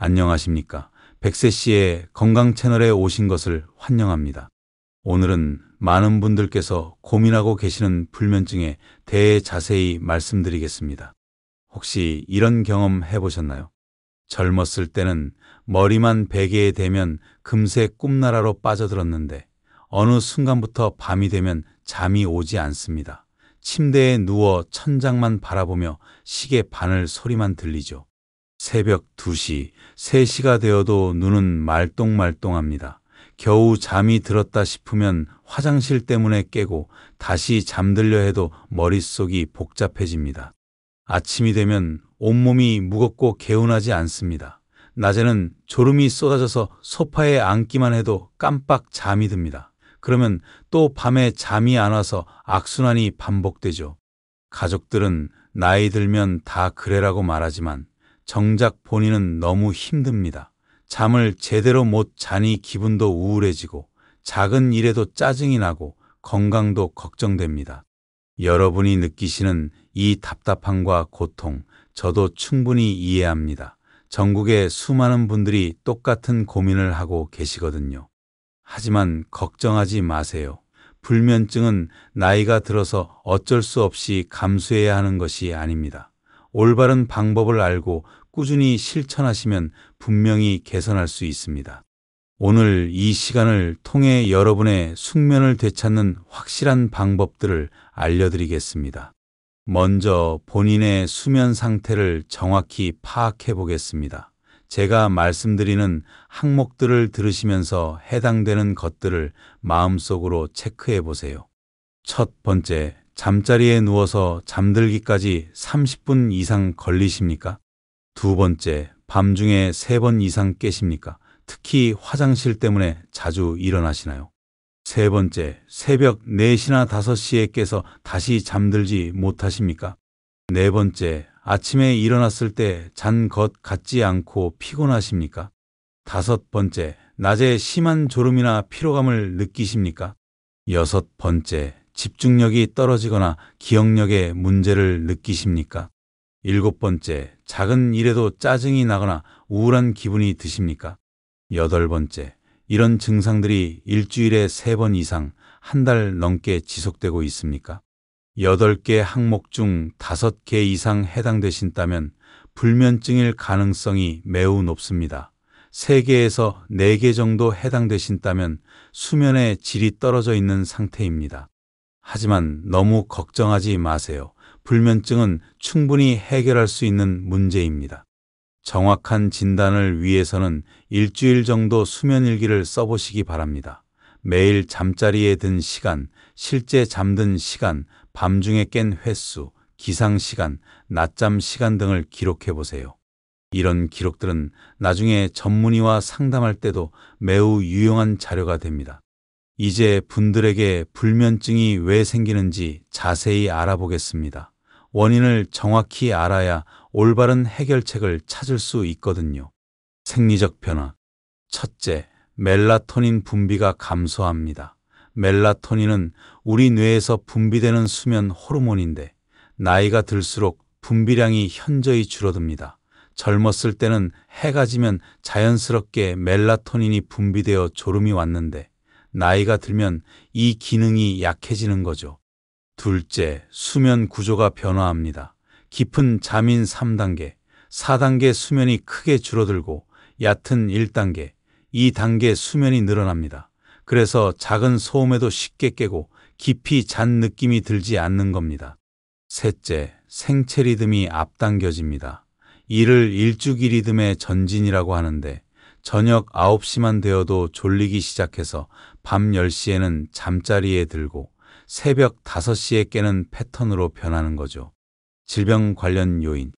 안녕하십니까. 백세씨의 건강 채널에 오신 것을 환영합니다. 오늘은 많은 분들께서 고민하고 계시는 불면증에 대해 자세히 말씀드리겠습니다. 혹시 이런 경험 해보셨나요? 젊었을 때는 머리만 베개에 대면 금세 꿈나라로 빠져들었는데 어느 순간부터 밤이 되면 잠이 오지 않습니다. 침대에 누워 천장만 바라보며 시계 바늘 소리만 들리죠. 새벽 2시, 3시가 되어도 눈은 말똥말똥합니다. 겨우 잠이 들었다 싶으면 화장실 때문에 깨고 다시 잠들려 해도 머릿속이 복잡해집니다. 아침이 되면 온몸이 무겁고 개운하지 않습니다. 낮에는 졸음이 쏟아져서 소파에 앉기만 해도 깜빡 잠이 듭니다. 그러면 또 밤에 잠이 안 와서 악순환이 반복되죠. 가족들은 나이 들면 다 그래라고 말하지만 정작 본인은 너무 힘듭니다. 잠을 제대로 못 자니 기분도 우울해지고 작은 일에도 짜증이 나고 건강도 걱정됩니다. 여러분이 느끼시는 이 답답함과 고통, 저도 충분히 이해합니다. 전국의 수많은 분들이 똑같은 고민을 하고 계시거든요. 하지만 걱정하지 마세요. 불면증은 나이가 들어서 어쩔 수 없이 감수해야 하는 것이 아닙니다. 올바른 방법을 알고 꾸준히 실천하시면 분명히 개선할 수 있습니다. 오늘 이 시간을 통해 여러분의 숙면을 되찾는 확실한 방법들을 알려드리겠습니다. 먼저 본인의 수면 상태를 정확히 파악해 보겠습니다. 제가 말씀드리는 항목들을 들으시면서 해당되는 것들을 마음속으로 체크해 보세요. 첫 번째, 잠자리에 누워서 잠들기까지 30분 이상 걸리십니까? 두 번째, 밤중에 3번 이상 깨십니까? 특히 화장실 때문에 자주 일어나시나요? 세 번째, 새벽 4시나 5시에 깨서 다시 잠들지 못하십니까? 네 번째, 아침에 일어났을 때 잔 것 같지 않고 피곤하십니까? 다섯 번째, 낮에 심한 졸음이나 피로감을 느끼십니까? 여섯 번째, 집중력이 떨어지거나 기억력에 문제를 느끼십니까? 일곱 번째, 작은 일에도 짜증이 나거나 우울한 기분이 드십니까? 여덟 번째, 이런 증상들이 일주일에 3번 이상 한 달 넘게 지속되고 있습니까? 8개 항목 중 5개 이상 해당되신다면 불면증일 가능성이 매우 높습니다. 3개에서 4개 정도 해당되신다면 수면의 질이 떨어져 있는 상태입니다. 하지만 너무 걱정하지 마세요. 불면증은 충분히 해결할 수 있는 문제입니다. 정확한 진단을 위해서는 일주일 정도 수면일기를 써보시기 바랍니다. 매일 잠자리에 든 시간, 실제 잠든 시간, 밤중에 깬 횟수, 기상시간, 낮잠 시간 등을 기록해 보세요. 이런 기록들은 나중에 전문의와 상담할 때도 매우 유용한 자료가 됩니다. 이제 분들에게 불면증이 왜 생기는지 자세히 알아보겠습니다. 원인을 정확히 알아야 올바른 해결책을 찾을 수 있거든요. 생리적 변화. 첫째, 멜라토닌 분비가 감소합니다. 멜라토닌은 우리 뇌에서 분비되는 수면 호르몬인데 나이가 들수록 분비량이 현저히 줄어듭니다. 젊었을 때는 해가 지면 자연스럽게 멜라토닌이 분비되어 졸음이 왔는데 나이가 들면 이 기능이 약해지는 거죠. 둘째, 수면 구조가 변화합니다. 깊은 잠인 3단계, 4단계 수면이 크게 줄어들고 얕은 1단계, 2단계 수면이 늘어납니다. 그래서 작은 소음에도 쉽게 깨고 깊이 잔 느낌이 들지 않는 겁니다. 셋째, 생체 리듬이 앞당겨집니다. 이를 일주기 리듬의 전진이라고 하는데 저녁 9시만 되어도 졸리기 시작해서 밤 10시에는 잠자리에 들고 새벽 5시에 깨는 패턴으로 변하는 거죠. 질병 관련 요인,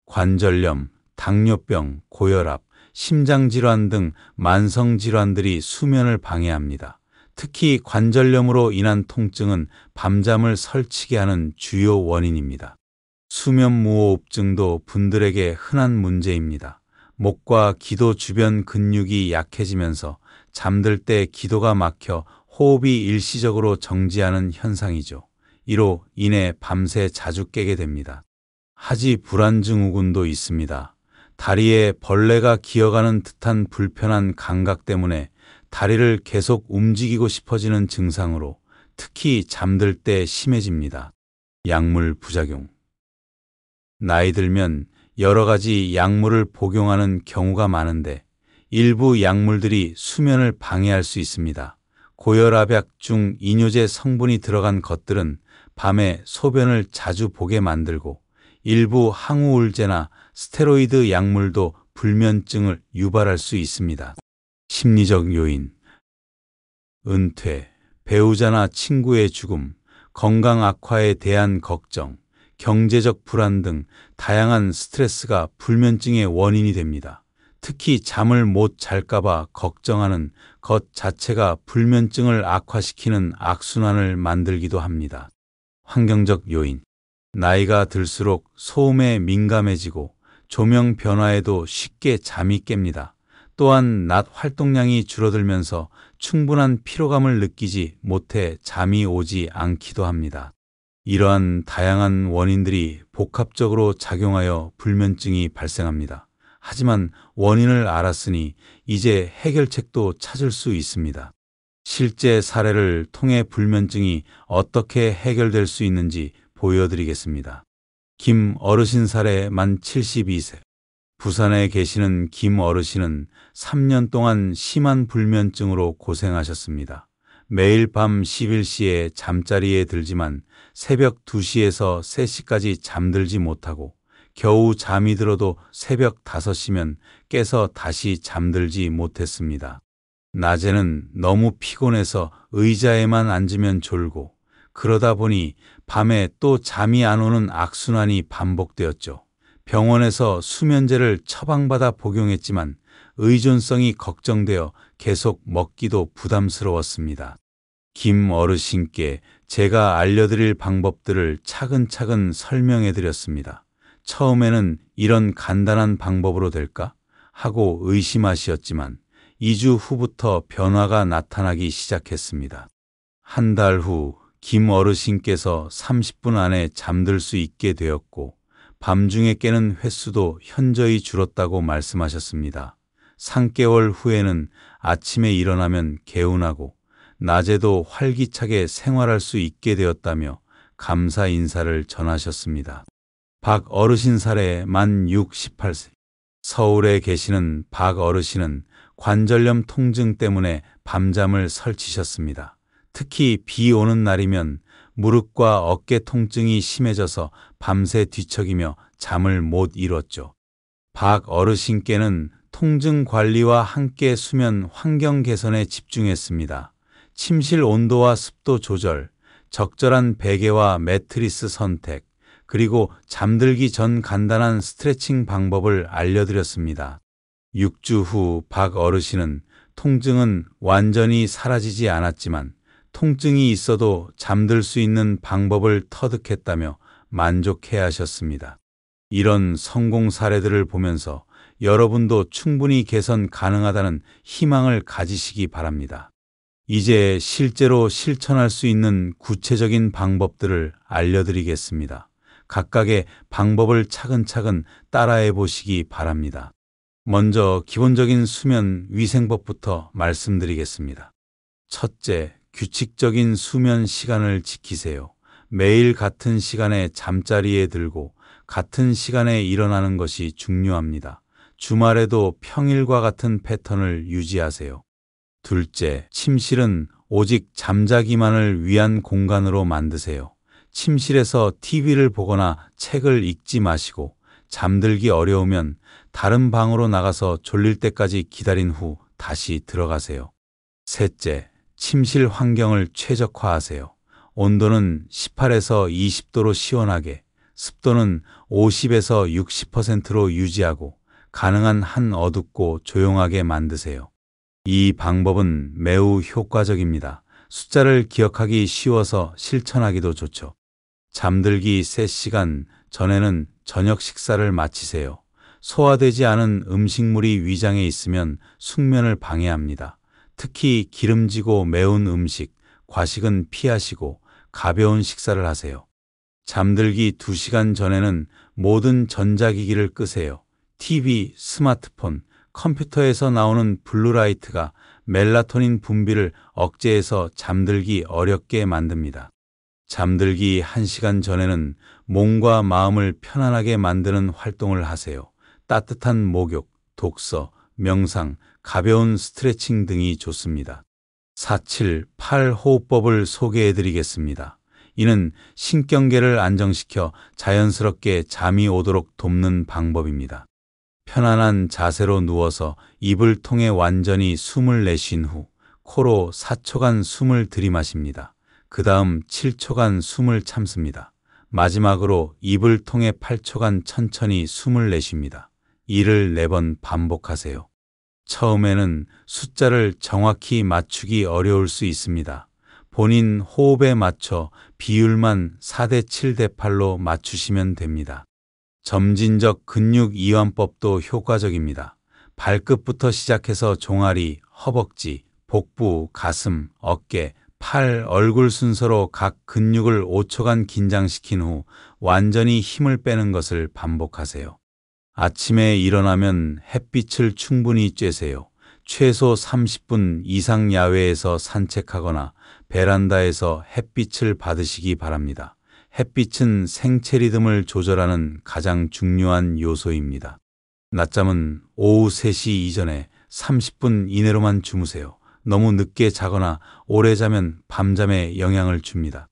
관절염, 당뇨병, 고혈압, 심장질환 등 만성질환들이 수면을 방해합니다. 특히 관절염으로 인한 통증은 밤잠을 설치게 하는 주요 원인입니다. 수면무호흡증도 분들에게 흔한 문제입니다. 목과 기도 주변 근육이 약해지면서 잠들 때 기도가 막혀 호흡이 일시적으로 정지하는 현상이죠. 이로 인해 밤새 자주 깨게 됩니다. 하지 불안증후군도 있습니다. 다리에 벌레가 기어가는 듯한 불편한 감각 때문에 다리를 계속 움직이고 싶어지는 증상으로 특히 잠들 때 심해집니다. 약물 부작용. 나이 들면 여러 가지 약물을 복용하는 경우가 많은데 일부 약물들이 수면을 방해할 수 있습니다. 고혈압약 중 이뇨제 성분이 들어간 것들은 밤에 소변을 자주 보게 만들고 일부 항우울제나 스테로이드 약물도 불면증을 유발할 수 있습니다. 심리적 요인, 은퇴, 배우자나 친구의 죽음, 건강 악화에 대한 걱정, 경제적 불안 등 다양한 스트레스가 불면증의 원인이 됩니다. 특히 잠을 못 잘까봐 걱정하는 것 자체가 불면증을 악화시키는 악순환을 만들기도 합니다. 환경적 요인. 나이가 들수록 소음에 민감해지고 조명 변화에도 쉽게 잠이 깹니다. 또한 낮 활동량이 줄어들면서 충분한 피로감을 느끼지 못해 잠이 오지 않기도 합니다. 이러한 다양한 원인들이 복합적으로 작용하여 불면증이 발생합니다. 하지만 원인을 알았으니 이제 해결책도 찾을 수 있습니다. 실제 사례를 통해 불면증이 어떻게 해결될 수 있는지 보여드리겠습니다. 김 어르신 사례 만 72세. 부산에 계시는 김 어르신은 3년 동안 심한 불면증으로 고생하셨습니다. 매일 밤 11시에 잠자리에 들지만 새벽 2시에서 3시까지 잠들지 못하고 겨우 잠이 들어도 새벽 5시면 깨서 다시 잠들지 못했습니다. 낮에는 너무 피곤해서 의자에만 앉으면 졸고 그러다 보니 밤에 또 잠이 안 오는 악순환이 반복되었죠. 병원에서 수면제를 처방받아 복용했지만 의존성이 걱정되어 계속 먹기도 부담스러웠습니다. 김 어르신께 제가 알려드릴 방법들을 차근차근 설명해 드렸습니다. 처음에는 이런 간단한 방법으로 될까? 하고 의심하시었지만 2주 후부터 변화가 나타나기 시작했습니다. 한 달 후 김 어르신께서 30분 안에 잠들 수 있게 되었고 밤중에 깨는 횟수도 현저히 줄었다고 말씀하셨습니다. 3개월 후에는 아침에 일어나면 개운하고 낮에도 활기차게 생활할 수 있게 되었다며 감사 인사를 전하셨습니다. 박 어르신 사례 만 68세. 서울에 계시는 박 어르신은 관절염 통증 때문에 밤잠을 설치셨습니다. 특히 비 오는 날이면 무릎과 어깨 통증이 심해져서 밤새 뒤척이며 잠을 못 이뤘죠. 박 어르신께는 통증 관리와 함께 수면 환경 개선에 집중했습니다. 침실 온도와 습도 조절, 적절한 베개와 매트리스 선택, 그리고 잠들기 전 간단한 스트레칭 방법을 알려드렸습니다. 6주 후 박 어르신은 통증은 완전히 사라지지 않았지만 통증이 있어도 잠들 수 있는 방법을 터득했다며 만족해 하셨습니다. 이런 성공 사례들을 보면서 여러분도 충분히 개선 가능하다는 희망을 가지시기 바랍니다. 이제 실제로 실천할 수 있는 구체적인 방법들을 알려드리겠습니다. 각각의 방법을 차근차근 따라해 보시기 바랍니다. 먼저 기본적인 수면 위생법부터 말씀드리겠습니다. 첫째, 규칙적인 수면 시간을 지키세요. 매일 같은 시간에 잠자리에 들고 같은 시간에 일어나는 것이 중요합니다. 주말에도 평일과 같은 패턴을 유지하세요. 둘째, 침실은 오직 잠자기만을 위한 공간으로 만드세요. 침실에서 TV를 보거나 책을 읽지 마시고 잠들기 어려우면 다른 방으로 나가서 졸릴 때까지 기다린 후 다시 들어가세요. 셋째, 침실 환경을 최적화하세요. 온도는 18에서 20도로 시원하게, 습도는 50에서 60%로 유지하고 가능한 한 어둡고 조용하게 만드세요. 이 방법은 매우 효과적입니다. 숫자를 기억하기 쉬워서 실천하기도 좋죠. 잠들기 3시간 전에는 저녁 식사를 마치세요. 소화되지 않은 음식물이 위장에 있으면 숙면을 방해합니다. 특히 기름지고 매운 음식, 과식은 피하시고 가벼운 식사를 하세요. 잠들기 2시간 전에는 모든 전자기기를 끄세요. TV, 스마트폰, 컴퓨터에서 나오는 블루라이트가 멜라토닌 분비를 억제해서 잠들기 어렵게 만듭니다. 잠들기 1시간 전에는 몸과 마음을 편안하게 만드는 활동을 하세요. 따뜻한 목욕, 독서, 명상, 가벼운 스트레칭 등이 좋습니다. 478 호흡법을 소개해 드리겠습니다. 이는 신경계를 안정시켜 자연스럽게 잠이 오도록 돕는 방법입니다. 편안한 자세로 누워서 입을 통해 완전히 숨을 내쉰 후 코로 4초간 숨을 들이마십니다. 그 다음 7초간 숨을 참습니다. 마지막으로 입을 통해 8초간 천천히 숨을 내쉽니다. 이를 4번 반복하세요. 처음에는 숫자를 정확히 맞추기 어려울 수 있습니다. 본인 호흡에 맞춰 비율만 4대 7대 8로 맞추시면 됩니다. 점진적 근육 이완법도 효과적입니다. 발끝부터 시작해서 종아리, 허벅지, 복부, 가슴, 어깨, 팔, 얼굴 순서로 각 근육을 5초간 긴장시킨 후 완전히 힘을 빼는 것을 반복하세요. 아침에 일어나면 햇빛을 충분히 쬐세요. 최소 30분 이상 야외에서 산책하거나 베란다에서 햇빛을 받으시기 바랍니다. 햇빛은 생체 리듬을 조절하는 가장 중요한 요소입니다. 낮잠은 오후 3시 이전에 30분 이내로만 주무세요. 너무 늦게 자거나 오래 자면 밤잠에 영향을 줍니다.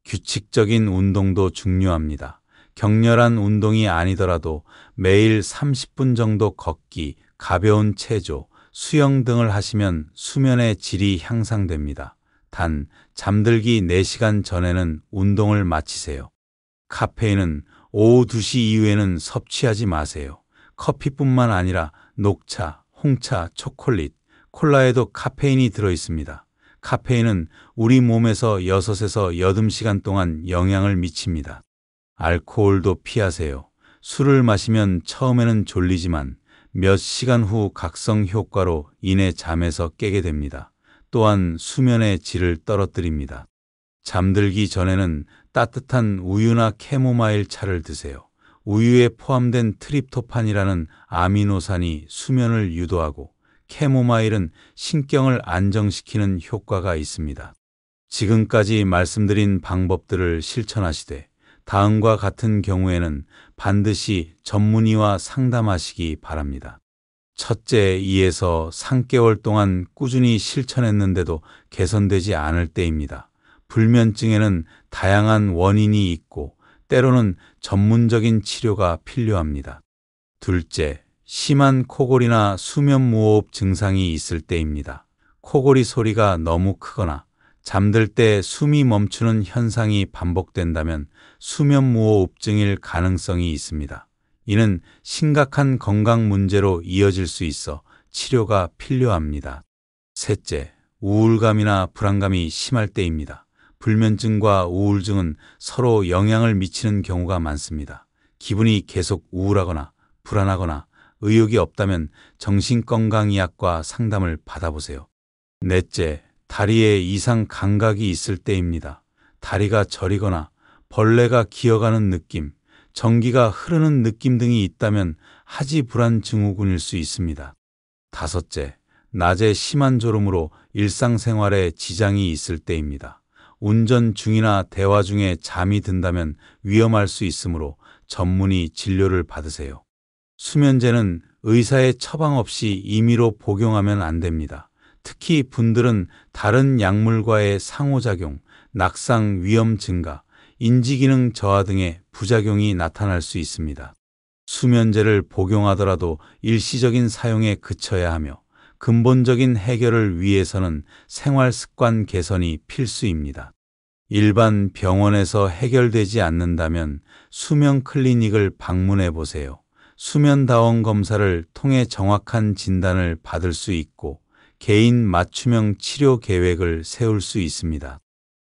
규칙적인 운동도 중요합니다. 격렬한 운동이 아니더라도 매일 30분 정도 걷기, 가벼운 체조, 수영 등을 하시면 수면의 질이 향상됩니다. 단, 잠들기 4시간 전에는 운동을 마치세요. 카페인은 오후 2시 이후에는 섭취하지 마세요. 커피뿐만 아니라 녹차, 홍차, 초콜릿, 콜라에도 카페인이 들어있습니다. 카페인은 우리 몸에서 6에서 8시간 동안 영향을 미칩니다. 알코올도 피하세요. 술을 마시면 처음에는 졸리지만 몇 시간 후 각성 효과로 인해 잠에서 깨게 됩니다. 또한 수면의 질을 떨어뜨립니다. 잠들기 전에는 따뜻한 우유나 캐모마일 차를 드세요. 우유에 포함된 트립토판이라는 아미노산이 수면을 유도하고 캐모마일은 신경을 안정시키는 효과가 있습니다. 지금까지 말씀드린 방법들을 실천하시되 다음과 같은 경우에는 반드시 전문의와 상담하시기 바랍니다. 첫째, 2에서 3개월 동안 꾸준히 실천했는데도 개선되지 않을 때입니다. 불면증에는 다양한 원인이 있고 때로는 전문적인 치료가 필요합니다. 둘째, 심한 코골이나 수면무호흡 증상이 있을 때입니다. 코골이 소리가 너무 크거나 잠들 때 숨이 멈추는 현상이 반복된다면 수면무호흡증일 가능성이 있습니다. 이는 심각한 건강 문제로 이어질 수 있어 치료가 필요합니다. 셋째, 우울감이나 불안감이 심할 때입니다. 불면증과 우울증은 서로 영향을 미치는 경우가 많습니다. 기분이 계속 우울하거나 불안하거나 의욕이 없다면 정신건강의학과 상담을 받아보세요. 넷째, 다리에 이상 감각이 있을 때입니다. 다리가 저리거나 벌레가 기어가는 느낌, 전기가 흐르는 느낌 등이 있다면 하지불안 증후군일 수 있습니다. 다섯째, 낮에 심한 졸음으로 일상생활에 지장이 있을 때입니다. 운전 중이나 대화 중에 잠이 든다면 위험할 수 있으므로 전문의 진료를 받으세요. 수면제는 의사의 처방 없이 임의로 복용하면 안 됩니다. 특히 분들은 다른 약물과의 상호작용, 낙상 위험 증가, 인지기능 저하 등의 부작용이 나타날 수 있습니다. 수면제를 복용하더라도 일시적인 사용에 그쳐야 하며 근본적인 해결을 위해서는 생활습관 개선이 필수입니다. 일반 병원에서 해결되지 않는다면 수면 클리닉을 방문해 보세요. 수면다원 검사를 통해 정확한 진단을 받을 수 있고 개인 맞춤형 치료 계획을 세울 수 있습니다.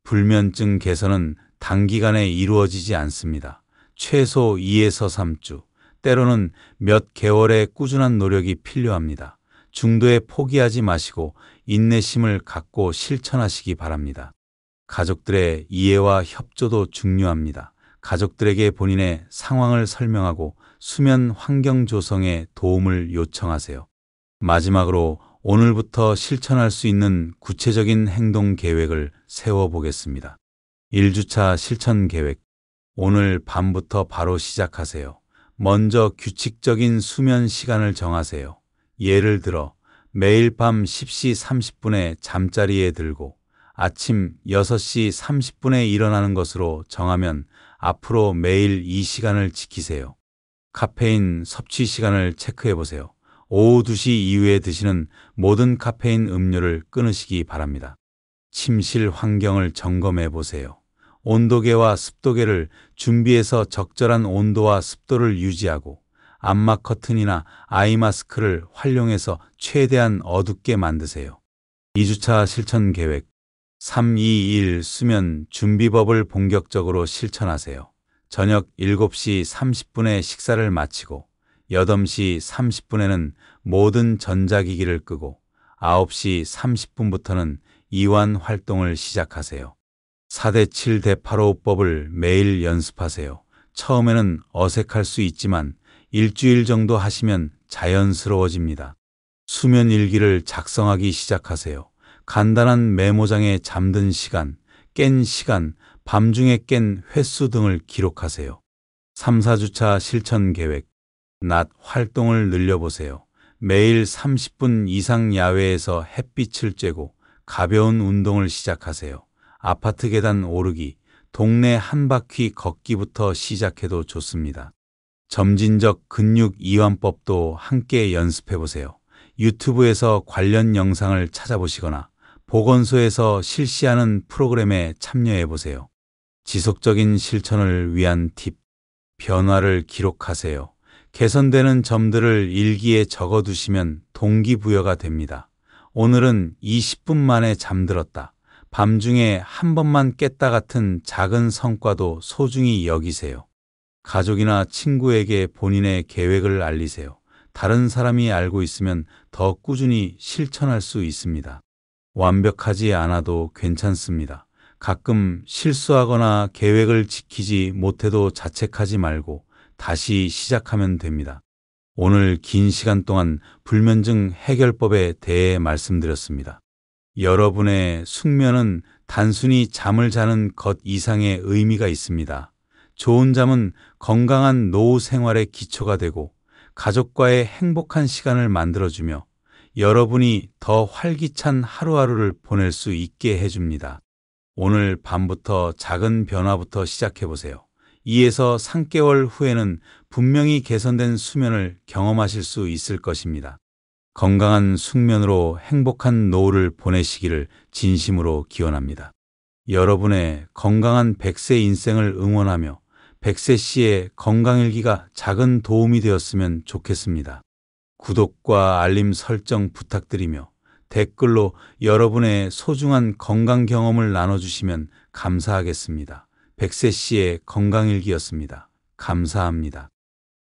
불면증 개선은 단기간에 이루어지지 않습니다. 최소 2에서 3주, 때로는 몇 개월의 꾸준한 노력이 필요합니다. 중도에 포기하지 마시고 인내심을 갖고 실천하시기 바랍니다. 가족들의 이해와 협조도 중요합니다. 가족들에게 본인의 상황을 설명하고 수면 환경 조성에 도움을 요청하세요. 마지막으로 오늘부터 실천할 수 있는 구체적인 행동 계획을 세워보겠습니다. 1주차 실천 계획. 오늘 밤부터 바로 시작하세요. 먼저 규칙적인 수면 시간을 정하세요. 예를 들어 매일 밤 10시 30분에 잠자리에 들고 아침 6시 30분에 일어나는 것으로 정하면 앞으로 매일 이 시간을 지키세요. 카페인 섭취 시간을 체크해 보세요. 오후 2시 이후에 드시는 모든 카페인 음료를 끊으시기 바랍니다. 침실 환경을 점검해 보세요. 온도계와 습도계를 준비해서 적절한 온도와 습도를 유지하고 암막 커튼이나 아이 마스크를 활용해서 최대한 어둡게 만드세요. 2주차 실천 계획. 321 수면 준비법을 본격적으로 실천하세요. 저녁 7시 30분에 식사를 마치고 8시 30분에는 모든 전자기기를 끄고 9시 30분부터는 이완 활동을 시작하세요. 4대7 대8호법을 매일 연습하세요. 처음에는 어색할 수 있지만 일주일 정도 하시면 자연스러워집니다. 수면 일기를 작성하기 시작하세요. 간단한 메모장에 잠든 시간, 깬 시간, 밤중에 깬 횟수 등을 기록하세요. 3, 4주차 실천 계획. 낮 활동을 늘려보세요. 매일 30분 이상 야외에서 햇빛을 쬐고 가벼운 운동을 시작하세요. 아파트 계단 오르기, 동네 한 바퀴 걷기부터 시작해도 좋습니다. 점진적 근육 이완법도 함께 연습해보세요. 유튜브에서 관련 영상을 찾아보시거나 보건소에서 실시하는 프로그램에 참여해보세요. 지속적인 실천을 위한 팁. 변화를 기록하세요. 개선되는 점들을 일기에 적어두시면 동기부여가 됩니다. 오늘은 20분 만에 잠들었다. 밤중에 한 번만 깼다 같은 작은 성과도 소중히 여기세요. 가족이나 친구에게 본인의 계획을 알리세요. 다른 사람이 알고 있으면 더 꾸준히 실천할 수 있습니다. 완벽하지 않아도 괜찮습니다. 가끔 실수하거나 계획을 지키지 못해도 자책하지 말고 다시 시작하면 됩니다. 오늘 긴 시간 동안 불면증 해결법에 대해 말씀드렸습니다. 여러분의 숙면은 단순히 잠을 자는 것 이상의 의미가 있습니다. 좋은 잠은 건강한 노후 생활의 기초가 되고 가족과의 행복한 시간을 만들어주며 여러분이 더 활기찬 하루하루를 보낼 수 있게 해줍니다. 오늘 밤부터 작은 변화부터 시작해보세요. 2에서 3개월 후에는 분명히 개선된 수면을 경험하실 수 있을 것입니다. 건강한 숙면으로 행복한 노후를 보내시기를 진심으로 기원합니다. 여러분의 건강한 100세 인생을 응원하며 100세 씨의 건강일기가 작은 도움이 되었으면 좋겠습니다. 구독과 알림 설정 부탁드리며 댓글로 여러분의 소중한 건강 경험을 나눠주시면 감사하겠습니다. 100세 씨의 건강일기였습니다. 감사합니다.